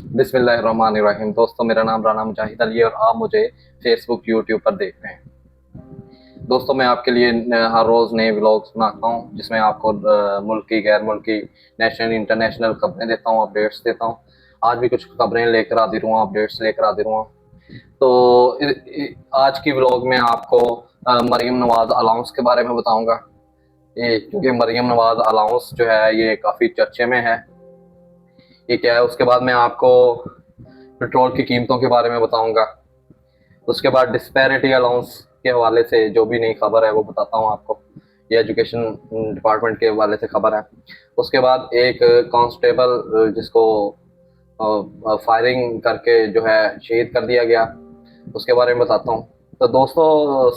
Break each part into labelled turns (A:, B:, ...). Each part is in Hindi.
A: बिस्मिल्लाहिर्रहमानिर्रहीम। दोस्तों, मेरा नाम राना मुजाहिद अली है और आप मुझे फेसबुक यूट्यूब पर देख रहे हैं। दोस्तों, मैं आपके लिए हर रोज़ नए व्लॉग्स बनाता हूँ जिसमें आपको मुल्की गैर मुल्की नेशनल इंटरनेशनल खबरें देता हूँ, अपडेट्स देता हूँ। आज भी कुछ खबरें लेकर हाजिर हुआ, अपडेट्स लेकर हाजिर हुआ। तो आज की व्लॉग में आपको मरीम नवाज अलाउंस के बारे में बताऊंगा। ये क्योंकि मरीम नवाज अलाउंस जो है ये काफ़ी चर्चे में है। ये क्या है, उसके बाद मैं आपको पेट्रोल की कीमतों के बारे में बताऊंगा। उसके बाद डिस्पैरिटी अलाउंस के हवाले से जो भी नई खबर है वो बताता हूँ आपको। ये एजुकेशन डिपार्टमेंट के हवाले से खबर है। उसके बाद एक कांस्टेबल जिसको फायरिंग करके जो है शहीद कर दिया गया, उसके बारे में बताता हूँ। तो दोस्तों,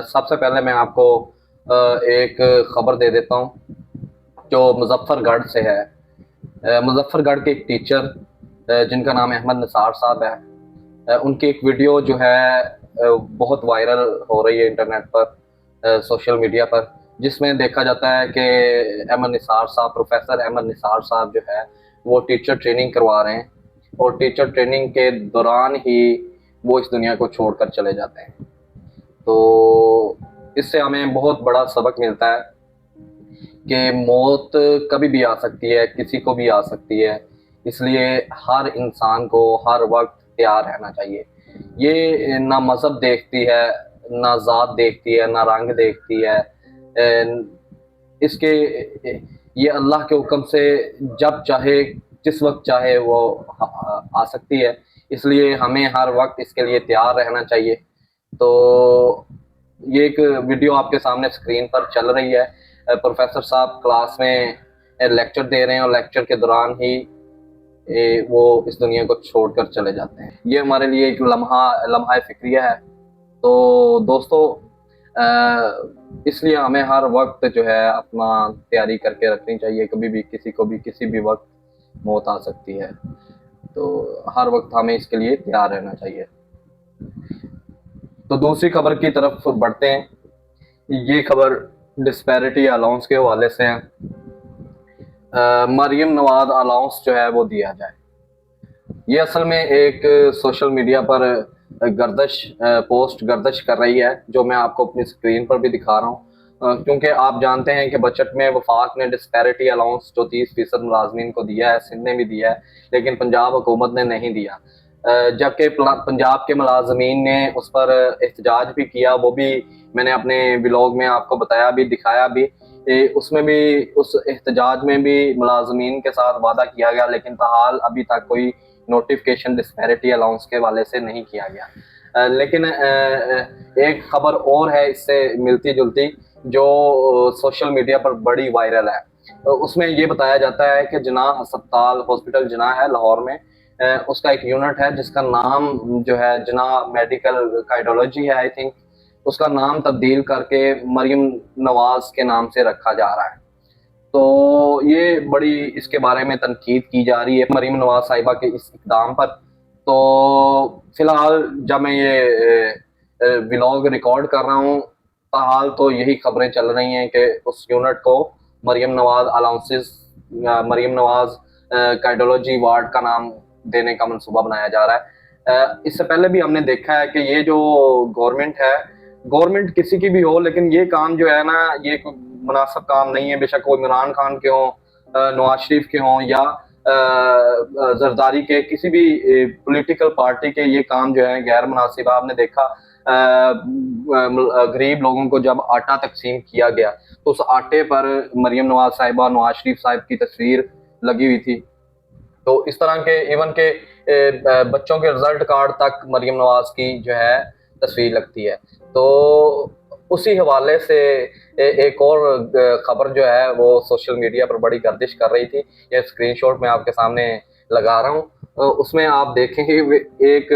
A: सबसे पहले मैं आपको एक खबर दे देता हूँ जो मुजफ्फरगढ़ से है। मुजफ्फरगढ़ के एक टीचर जिनका नाम अहमद निसार साहब है, उनकी एक वीडियो जो है बहुत वायरल हो रही है इंटरनेट पर, सोशल मीडिया पर, जिसमें देखा जाता है कि अहमद निसार साहब, प्रोफेसर अहमद निसार साहब जो है वो टीचर ट्रेनिंग करवा रहे हैं और टीचर ट्रेनिंग के दौरान ही वो इस दुनिया को छोड़कर चले जाते हैं। तो इससे हमें बहुत बड़ा सबक मिलता है कि मौत कभी भी आ सकती है, किसी को भी आ सकती है। इसलिए हर इंसान को हर वक्त तैयार रहना चाहिए। ये ना मज़हब देखती है, ना ज़ात देखती है, ना रंग देखती है। इसके ये अल्लाह के हुक्म से जब चाहे, जिस वक्त चाहे वो आ सकती है। इसलिए हमें हर वक्त इसके लिए तैयार रहना चाहिए। तो ये एक वीडियो आपके सामने स्क्रीन पर चल रही है। प्रोफेसर साहब क्लास में लेक्चर दे रहे हैं और लेक्चर के दौरान ही वो इस दुनिया को छोड़कर चले जाते हैं। ये हमारे लिए एक लम्हा फिक्रिया है। तो दोस्तों, इसलिए हमें हर वक्त जो है अपना तैयारी करके रखनी चाहिए। कभी भी किसी को भी किसी भी वक्त मौत आ सकती है, तो हर वक्त हमें इसके लिए तैयार रहना चाहिए। तो दूसरी खबर की तरफ बढ़ते हैं। ये खबर डिस्पैरिटी अलाउंस के हवाले से है। मरियम नवाज अलाउंस जो है वो दिया जाए। ये असल में एक सोशल मीडिया पर पोस्ट गर्दिश कर रही है, जो मैं आपको अपनी स्क्रीन पर भी दिखा रहा हूँ। क्योंकि आप जानते हैं कि बजट में वफाक ने डिस्पैरिटी अलाउंस जो 30% मुलाजमीन को दिया है, सिंध ने भी दिया है, लेकिन पंजाब हुकूमत ने नहीं दिया। जबकि पंजाब के मुलाजमीन ने उस पर एहतजाज भी किया। वो भी मैंने अपने ब्लॉग में आपको बताया भी, दिखाया भी। उसमें भी, उस एहतजाज में भी मुलाजमीन के साथ वादा किया गया, लेकिन ताहाल अभी तक कोई नोटिफिकेशन डिस्पैरिटी अलाउंस के वाले से नहीं किया गया। लेकिन एक खबर और है इससे मिलती जुलती, जो सोशल मीडिया पर बड़ी वायरल है। उसमें ये बताया जाता है कि जनाह अस्पताल, हॉस्पिटल जनाह है लाहौर में, उसका एक यूनिट है जिसका नाम जो है जनाह मेडिकल कार्डियोलॉजी है, आई थिंक। उसका नाम तब्दील करके मरियम नवाज के नाम से रखा जा रहा है। तो ये बड़ी इसके बारे में तनकीद की जा रही है मरीम नवाज साहिबा के इस इकदाम पर। तो फिलहाल जब मैं ये व्लॉग रिकॉर्ड कर रहा हूँ, ताहाल तो यही खबरें चल रही हैं कि उस यूनिट को Maryam Nawaz allowances, Maryam Nawaz cardiology ward का नाम देने का मंसूबा बनाया जा रहा है। इससे पहले भी हमने देखा है कि ये जो गवर्नमेंट है, गवर्नमेंट किसी की भी हो, लेकिन ये काम जो है ना, ये मुनासिब काम नहीं है। बेशक वो इमरान खान के हों, नवाज शरीफ के हों, या जरदारी के, किसी भी पॉलिटिकल पार्टी के, ये काम जो है गैर मुनासिब। आपने देखा गरीब लोगों को जब आटा तकसीम किया गया तो उस आटे पर मरियम नवाज साहिबा, नवाज शरीफ साहब की तस्वीर लगी हुई थी। तो इस तरह के इवन के बच्चों के रिजल्ट कार्ड तक मरियम नवाज की जो है तस्वीर लगती है। तो उसी हवाले से एक और खबर जो है वो सोशल मीडिया पर बड़ी गर्दिश कर रही थी। ये स्क्रीनशॉट मैं आपके सामने लगा रहा हूँ। उसमें आप देखेंगे एक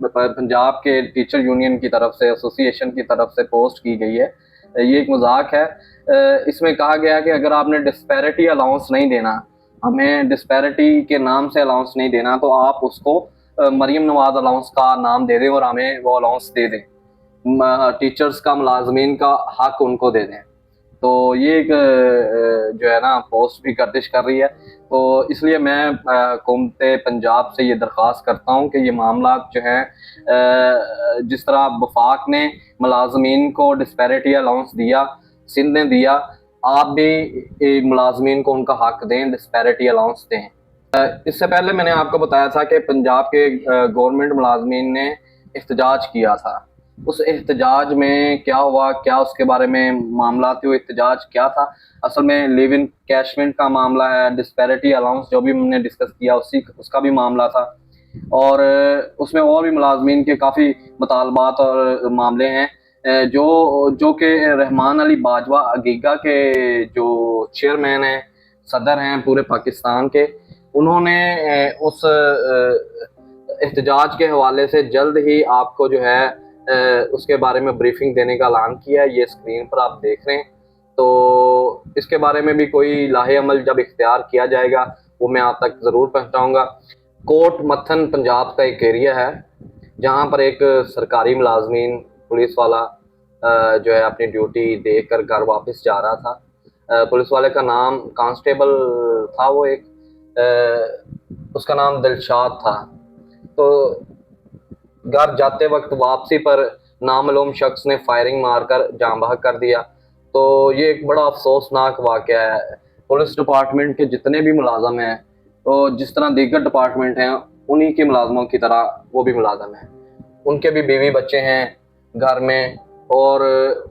A: पंजाब के टीचर यूनियन की तरफ से, एसोसिएशन की तरफ से पोस्ट की गई है। ये एक मजाक है। इसमें कहा गया है कि अगर आपने डिस्पैरिटी अलाउंस नहीं देना, हमें डिस्पैरिटी के नाम से अलाउंस नहीं देना, तो आप उसको मरियम नवाज अलाउंस का नाम दे दें और हमें वो अलाउंस दे दें। टीचर्स का, मुलाजमीन का हक उनको दे दें। तो ये एक जो है ना पोस्ट भी गर्दिश कर रही है। तो इसलिए मैं हुकूमत पंजाब से ये दरख्वास्त करता हूँ कि ये मामला जो हैं जिस तरह वफाक ने मुलाजमीन को डिस्पैरिटी अलाउंस दिया, सिंध ने दिया, आप भी मुलाजमीन को उनका हक दें, डिस्पैरिटी अलाउंस दें। इससे पहले मैंने आपको बताया था कि पंजाब के गवर्नमेंट मुलाजमीन ने एहतजाज किया था। उस एहतजाज में क्या हुआ, क्या उसके बारे में मामला थे, वो एहतजाज क्या था? असल में लिव इन कैशमेंट का मामला है, डिस्पैरिटी अलाउंस जो भी हमने डिस्कस किया उसका भी मामला था, और उसमें और भी मुलाजमीन के काफ़ी मुतालबात और मामले हैं। जो कि रहमान अली बाजवा अगीगा के जो चेयरमैन हैं, सदर हैं पूरे पाकिस्तान के, उन्होंने उस एहतजाज के हवाले से जल्द ही आपको जो है उसके बारे में ब्रीफिंग देने का ऐलान किया है। ये स्क्रीन पर आप देख रहे हैं। तो इसके बारे में भी कोई लाहे अमल जब इख्तियार किया जाएगा वो मैं आप तक ज़रूर पहुँचाऊँगा। कोट मथन पंजाब का एक एरिया है जहाँ पर एक सरकारी मुलाजमीन पुलिस वाला जो है अपनी ड्यूटी देकर घर वापस जा रहा था। पुलिस वाले का नाम कांस्टेबल था, वो एक उसका नाम दिलशाद था। तो घर जाते वक्त वापसी पर नामालूम शख्स ने फायरिंग मारकर जान बहक कर दिया। तो ये एक बड़ा अफसोसनाक वाक़या है। पुलिस डिपार्टमेंट के जितने भी मुलाजम हैं, तो जिस तरह दीगर डिपार्टमेंट हैं उन्हीं के मुलाजमों की तरह वो भी मुलाजम हैं। उनके भी बीवी बच्चे हैं घर में, और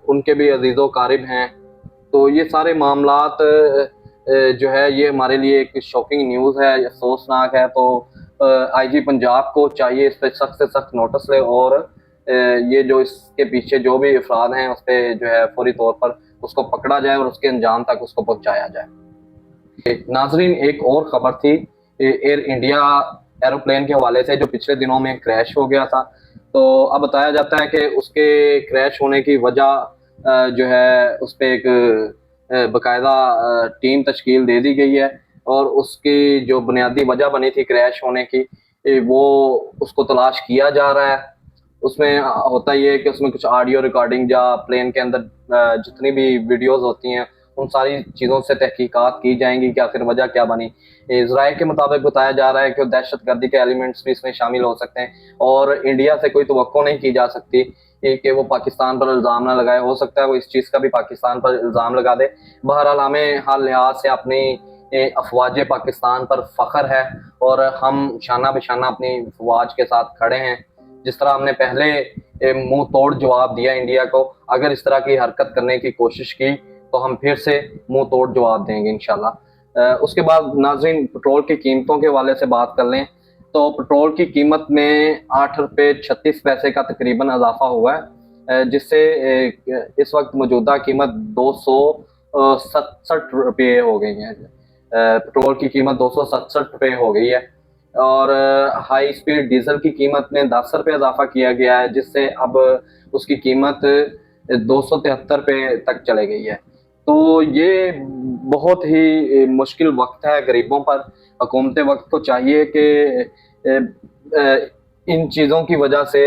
A: उनके भी अजीज़ो कारिब हैं। तो ये सारे मामलात जो है ये हमारे लिए एक शॉकिंग न्यूज़ है, अफसोसनाक है। तो आईजी पंजाब को चाहिए इस पर सख्त से सख्त नोटिस ले, और ये जो इसके पीछे जो भी अफराद हैं उस पर जो है फौरी तौर पर उसको पकड़ा जाए और उसके अंजाम तक उसको पहुँचाया जाए। नाजरीन, एक और ख़बर थी एयर इंडिया एरोप्लेन के हवाले से जो पिछले दिनों में क्रैश हो गया था। तो अब बताया जाता है कि उसके क्रैश होने की वजह जो है उस पर एक बाकायदा टीम तश्कील दे दी गई है, और उसकी जो बुनियादी वजह बनी थी क्रैश होने की वो उसको तलाश किया जा रहा है। उसमें होता ये है कि उसमें कुछ ऑडियो रिकॉर्डिंग या प्लेन के अंदर जितनी भी वीडियोस होती हैं उन सारी चीज़ों से तहकीकात की जाएंगी कि आखिर वजह क्या बनी। इजराइल के मुताबिक बताया जा रहा है कि दहशतगर्दी के एलिमेंट्स भी इसमें शामिल हो सकते हैं, और इंडिया से कोई तवक्को नहीं की जा सकती कि वो पाकिस्तान पर इल्ज़ाम ना लगाए। हो सकता है वो इस चीज़ का भी पाकिस्तान पर इल्ज़ाम लगा दे। बहरहाल हमें हर लिहाज से अपनी अफवाज पाकिस्तान पर फ़ख्र है, और हम शाना बिशाना अपनी अफवाज के साथ खड़े हैं। जिस तरह हमने पहले मुंह तोड़ जवाब दिया इंडिया को, अगर इस तरह की हरकत करने की कोशिश की तो हम फिर से मुंह तोड़ जवाब देंगे इंशाल्लाह। उसके बाद नाज़रीन, पेट्रोल की कीमतों के हवाले से बात कर लें तो पेट्रोल की कीमत में 8 रुपये 36 पैसे का तकरीबन इजाफा हुआ है, जिससे इस वक्त मौजूदा कीमत 267 रुपये हो गई है। पेट्रोल की कीमत 267 रुपये हो गई है, और हाई स्पीड डीजल की कीमत में 10 रुपये इजाफा किया गया है, जिससे अब उसकी कीमत 273 रुपये तक चले गई है। तो ये बहुत ही मुश्किल वक्त है गरीबों पर। हुकूमत वक्त को चाहिए कि इन चीज़ों की वजह से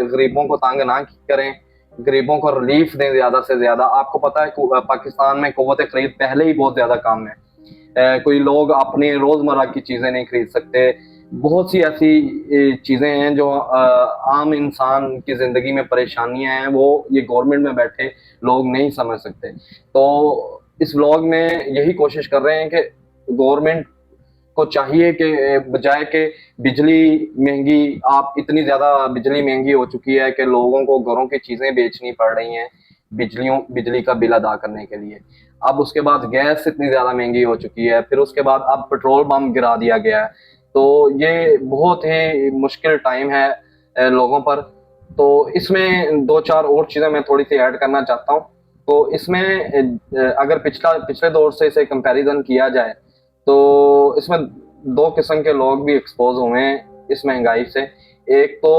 A: गरीबों को तंग ना करें, गरीबों को रिलीफ दें ज़्यादा से ज़्यादा। आपको पता है पाकिस्तान में क़ुव्वत ख़रीद पहले ही बहुत ज़्यादा कम है। कोई लोग अपनी रोज़मर्रा की चीज़ें नहीं खरीद सकते। बहुत सी ऐसी चीज़ें हैं जो आम इंसान की ज़िंदगी में परेशानियाँ हैं, वो ये गवर्नमेंट में बैठे लोग नहीं समझ सकते। तो इस व्लॉग में यही कोशिश कर रहे हैं कि गवर्नमेंट को चाहिए कि बजाय के बिजली महंगी, आप इतनी ज़्यादा बिजली महंगी हो चुकी है कि लोगों को घरों की चीज़ें बेचनी पड़ रही हैं बिजली का बिल अदा करने के लिए। अब उसके बाद गैस इतनी ज़्यादा महंगी हो चुकी है, फिर उसके बाद अब पेट्रोल पंप गिरा दिया गया है। तो ये बहुत ही मुश्किल टाइम है लोगों पर। तो इसमें 2-4 और चीज़ें मैं थोड़ी-सी ऐड करना चाहता हूँ। तो इसमें अगर पिछले दौर से इसे कंपैरिज़न किया जाए तो इसमें 2 किस्म के लोग भी एक्सपोज़ हुए हैं इस महंगाई से। एक तो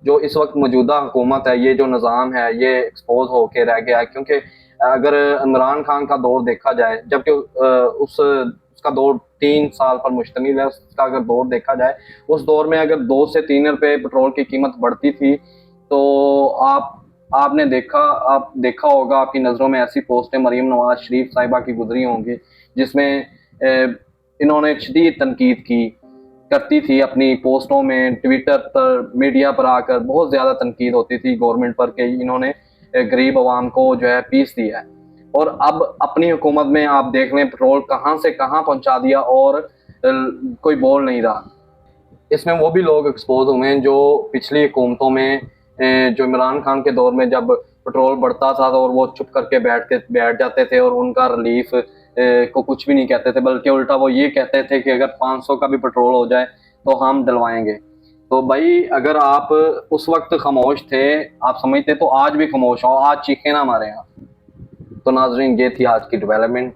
A: जो इस वक्त मौजूदा हुकूमत है, ये जो निज़ाम है, ये एक्सपोज़ होके रह गया है, क्योंकि अगर इमरान खान का दौर देखा जाए, जबकि उसका दौर 3 साल पर मुश्तमिल है, उसका अगर दौर देखा जाए, उस दौर में अगर 2 से 3 रुपए पेट्रोल की कीमत बढ़ती थी, तो आप आप देखा होगा, आपकी नज़रों में ऐसी पोस्टें मरीम नवाज शरीफ साहिबा की गुजरी होंगी जिसमें इन्होंने शदीद तनकीद की करती थी अपनी पोस्टों में, ट्विटर पर, मीडिया पर आकर बहुत ज़्यादा तनकीद होती थी गवर्नमेंट पर कि इन्होंने गरीब आवाम को जो है पीस दिया है। और अब अपनी हुकूमत में आप देख लें पेट्रोल कहाँ से कहाँ पहुँचा दिया और कोई बोल नहीं रहा। इसमें वो भी लोग एक्सपोज हुए हैं जो पिछली हुकूमतों में जो इमरान खान के दौर में जब पेट्रोल बढ़ता था तो और वो चुप करके बैठ जाते थे और उनका रिलीफ को कुछ भी नहीं कहते थे, बल्कि उल्टा वो ये कहते थे कि अगर 500 का भी पेट्रोल हो जाए तो हम डलवाएंगे। तो भाई अगर आप उस वक्त खामोश थे, आप समझते तो आज भी खामोश हो, आज चीखे ना मारे आप। तो नाजरीन ये थी आज की डेवलपमेंट।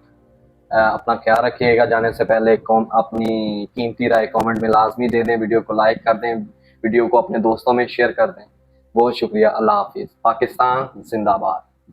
A: अपना ख्याल रखिएगा, जाने से पहले अपनी कीमती राय कमेंट में लाजमी दे दें, वीडियो को लाइक कर दें, वीडियो को अपने दोस्तों में शेयर कर दें। बहुत शुक्रिया। अल्लाह हाफिज़। पाकिस्तान जिंदाबाद।